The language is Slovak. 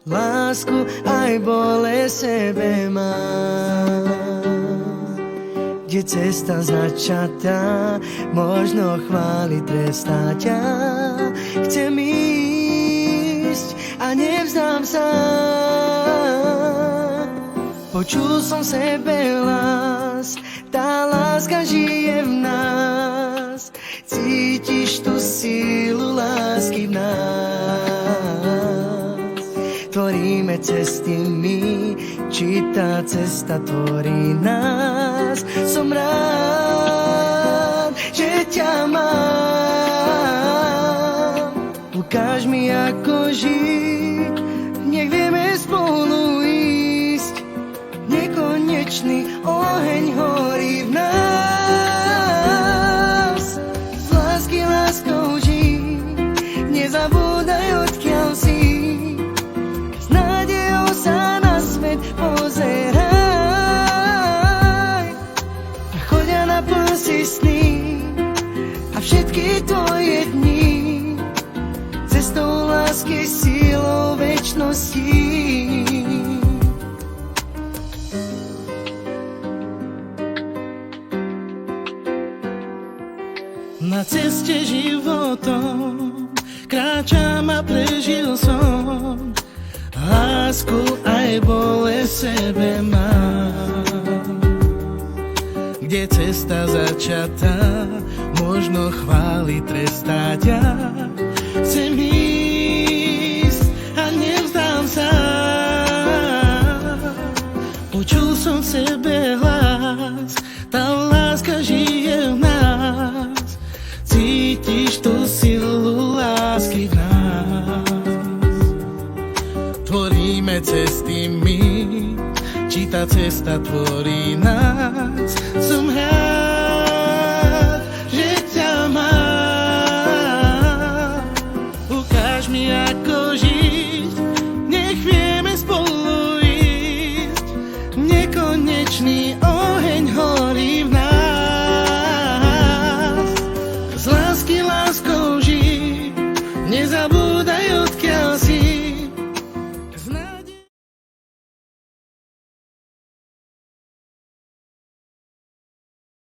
Lásku aj bolesť sebe má, kde cesta začatá, možno chváliť trestá ťa. Chcem ísť a nevzdám sa. Počul som sebe hlas, tá láska žije v nás. Cítiš tú sílu lásky v nás. Tvoríme cesty my, či tá cesta tvorí nás. Som rád, že ťa mám. Ukáž mi, ako žiť, nech vieme spolu ísť. Nekonečný oheň horí v nás. Z lásky láskou žij, nezabúdaj, odkiaľ si. S nádejou sa na svet pozeraj a choď a naplň si sny a všetky tvoje dni cestou lásky, sílou večnosti. Na ceste životom kráčam a prežil som. Lásku aj bolesť sebe mám. Kde cesta začatá, možno chváliť trestá ťa. Chcem ísť a nevzdám sa. Počul som v sebe hlas, tá láska žije v nás. Cítiš tú silu lásky v nás. Tvoríme cesty my, či tá cesta tvorí nás. Som rád, že ťa mám. Ukáž mi, ako žiť, nech vieme spolu ísť. Nekonečný oheň horí v nás. Z lásky láskou žij, nezabudni.